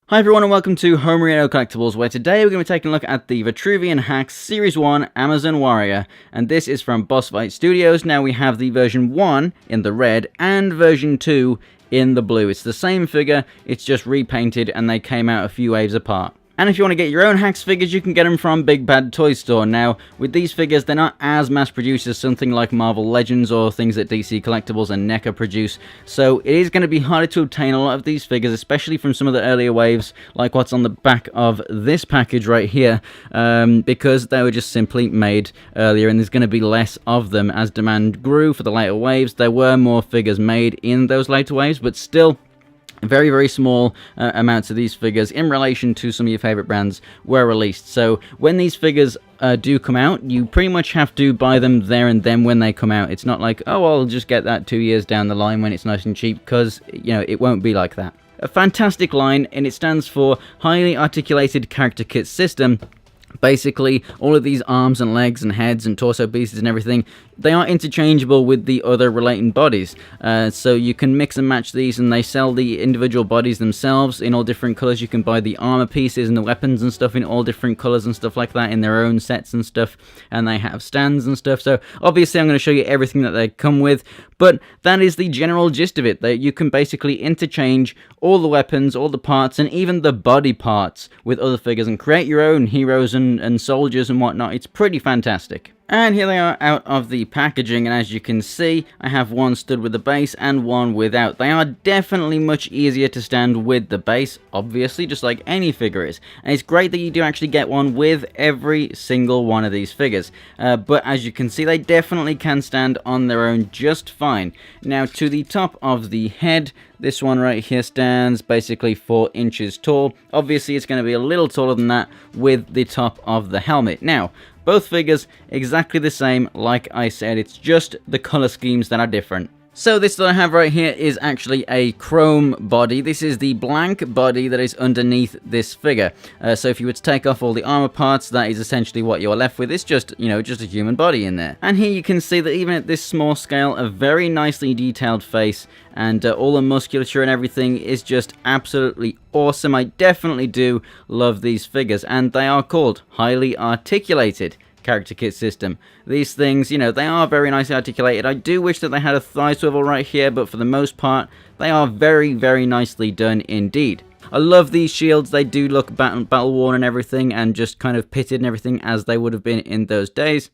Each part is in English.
Hi everyone and welcome to Homerino Collectibles, where today we're going to be taking a look at the Vitruvian H.A.C.K.S Series 1 Amazon Warrior, and this is from Boss Fight Studios. Now we have the version 1 in the red and version 2 in the blue. It's the same figure, it's just repainted and they came out a few waves apart. And if you want to get your own H.A.C.K.S figures, you can get them from Big Bad Toy Store. Now, with these figures, they're not as mass-produced as something like Marvel Legends or things that DC Collectibles and NECA produce, so it is going to be harder to obtain a lot of these figures, especially from some of the earlier waves, like what's on the back of this package right here, because they were just simply made earlier, and there's going to be less of them as demand grew for the later waves. There were more figures made in those later waves, but still, very, very small amounts of these figures in relation to some of your favorite brands were released. So when these figures do come out, you pretty much have to buy them there and then when they come out. It's not like, oh, I'll just get that 2 years down the line when it's nice and cheap, because, you know, it won't be like that. A fantastic line, and it stands for Highly Articulated Character Kit System. Basically, all of these arms and legs and heads and torso pieces and everything, they are interchangeable with the other relating bodies. So you can mix and match these, and they sell the individual bodies themselves in all different colors. You can buy the armor pieces and the weapons and stuff in all different colors and stuff like that in their own sets and stuff. And they have stands and stuff. So obviously I'm going to show you everything that they come with, but that is the general gist of it. That you can basically interchange all the weapons, all the parts, and even the body parts with other figures and create your own heroes and soldiers and whatnot. It's pretty fantastic. And here they are out of the packaging, and as you can see, I have one stood with the base and one without. They are definitely much easier to stand with the base, obviously, just like any figure is. And it's great that you do actually get one with every single one of these figures. But as you can see, they definitely can stand on their own just fine. Now, to the top of the head, this one right here stands basically 4 inches tall. Obviously, it's going to be a little taller than that with the top of the helmet. Now, both figures exactly the same, like I said, it's just the color schemes that are different. So this that I have right here is actually a chrome body. This is the blank body that is underneath this figure. So if you were to take off all the armor parts, that is essentially what you're left with. It's just, you know, just a human body in there. And here you can see that even at this small scale, a very nicely detailed face, and all the musculature and everything is just absolutely awesome. I definitely do love these figures, and they are called Highly Articulated Character Kit System. These things, you know, they are very nicely articulated. I do wish that they had a thigh swivel right here, but for the most part, they are very, very nicely done indeed. I love these shields. They do look battle worn and everything, and just kind of pitted and everything as they would have been in those days.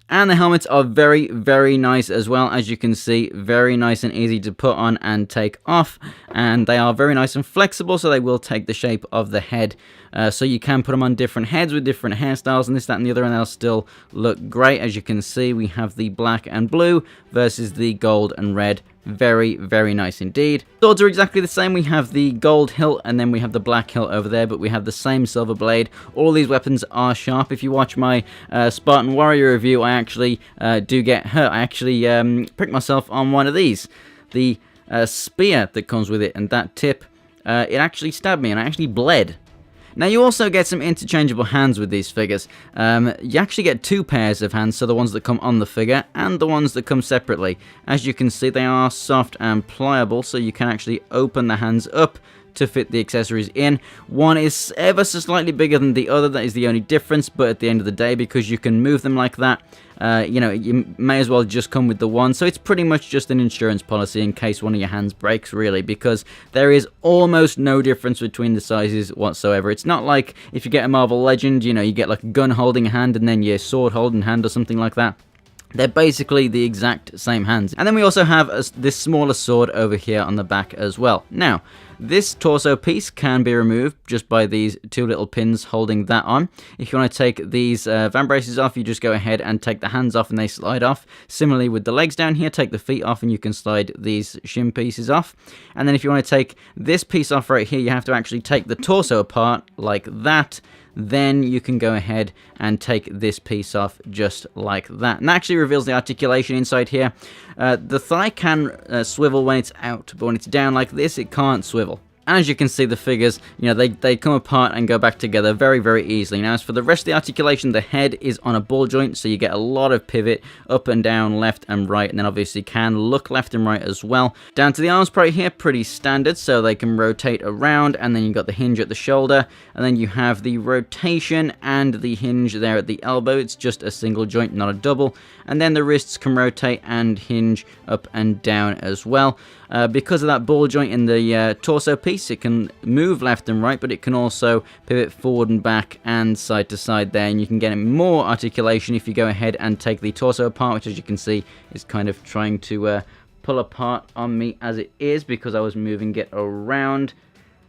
And the helmets are very, very nice as well, as you can see, very nice and easy to put on and take off. And they are very nice and flexible, so they will take the shape of the head. So you can put them on different heads with different hairstyles and this, that, and the other, and they'll still look great. As you can see, we have the black and blue versus the gold and red. Very, very nice indeed. Swords are exactly the same. We have the gold hilt and then we have the black hilt over there, but we have the same silver blade. All these weapons are sharp. If you watch my Spartan Warrior review, I actually do get hurt. I actually pricked myself on one of these. The spear that comes with it, and that tip, it actually stabbed me and I actually bled. Now, you also get some interchangeable hands with these figures. You actually get 2 pairs of hands, so the ones that come on the figure and the ones that come separately. As you can see, they are soft and pliable, so you can actually open the hands up to fit the accessories in. One is ever so slightly bigger than the other. That is the only difference, but at the end of the day, because you can move them like that, you know, you may as well just come with the one. So it's pretty much just an insurance policy in case one of your hands breaks, really, because there is almost no difference between the sizes whatsoever. It's not like if you get a Marvel Legend, you know, you get like a gun holding hand and then your sword holding hand or something like that. They're basically the exact same hands. And then we also have this smaller sword over here on the back as well. Now, this torso piece can be removed just by these 2 little pins holding that on. If you want to take these van braces off, you just go ahead and take the hands off and they slide off. Similarly with the legs down here, take the feet off and you can slide these shin pieces off. And then if you want to take this piece off right here, you have to actually take the torso apart like that. Then you can go ahead and take this piece off just like that. And that actually reveals the articulation inside here. The thigh can swivel when it's out, but when it's down like this, it can't swivel. And as you can see, the figures, you know, they come apart and go back together very, very easily. Now, as for the rest of the articulation, the head is on a ball joint, so you get a lot of pivot up and down, left and right, and then obviously can look left and right as well. Down to the arms right here, pretty standard, so they can rotate around, and then you've got the hinge at the shoulder, and then you have the rotation and the hinge there at the elbow. It's just a single joint, not a double. And then the wrists can rotate and hinge up and down as well. Because of that ball joint in the torso piece, it can move left and right, but it can also pivot forward and back and side to side there, and you can get more articulation if you go ahead and take the torso apart, which, as you can see, is kind of trying to pull apart on me as it is because I was moving it around.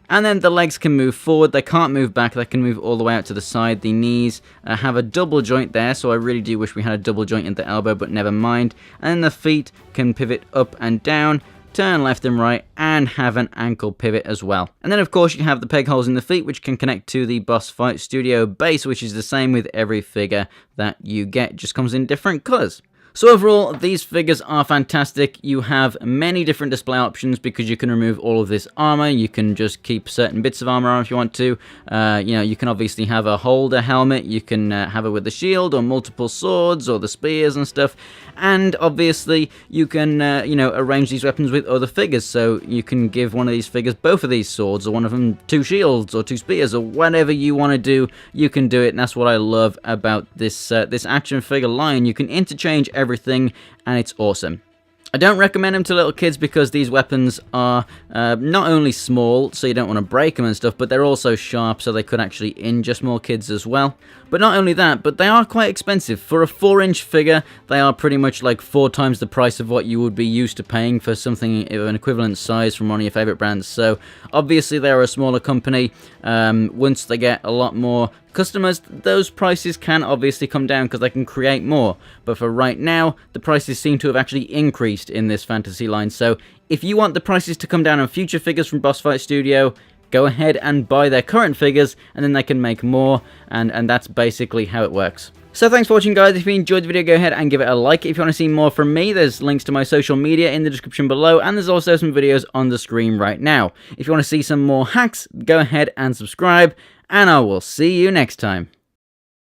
And then the legs can move forward, they can't move back, they can move all the way out to the side. The knees have a double joint there, so I really do wish we had a double joint in the elbow, but never mind. And then the feet can pivot up and down, turn left and right, and have an ankle pivot as well. And then of course you have the peg holes in the feet, which can connect to the Boss Fight Studio base, which is the same with every figure that you get, just comes in different colours. So overall, these figures are fantastic. You have many different display options because you can remove all of this armor. You can just keep certain bits of armor on if you want to. You know, you can obviously have a holder helmet. You can have it with the shield or multiple swords or the spears and stuff. And obviously, you can, you know, arrange these weapons with other figures. So you can give one of these figures both of these swords, or one of them 2 shields or 2 spears, or whatever you want to do, you can do it. And that's what I love about this this action figure line. You can interchange everything, and it's awesome. I don't recommend them to little kids because these weapons are not only small, so you don't want to break them and stuff, but they're also sharp, so they could actually injure small kids as well. But not only that, but they are quite expensive. For a 4-inch figure, they are pretty much like 4 times the price of what you would be used to paying for something of an equivalent size from one of your favorite brands. So obviously they're a smaller company. Once they get a lot more customers, those prices can obviously come down because they can create more. But for right now, the prices seem to have actually increased in this fantasy line. So if you want the prices to come down on future figures from Boss Fight Studio, go ahead and buy their current figures, and then they can make more, and that's basically how it works. So thanks for watching, guys. If you enjoyed the video, go ahead and give it a like. If you want to see more from me, there's links to my social media in the description below, and there's also some videos on the screen right now. If you want to see some more hacks, go ahead and subscribe, and I will see you next time.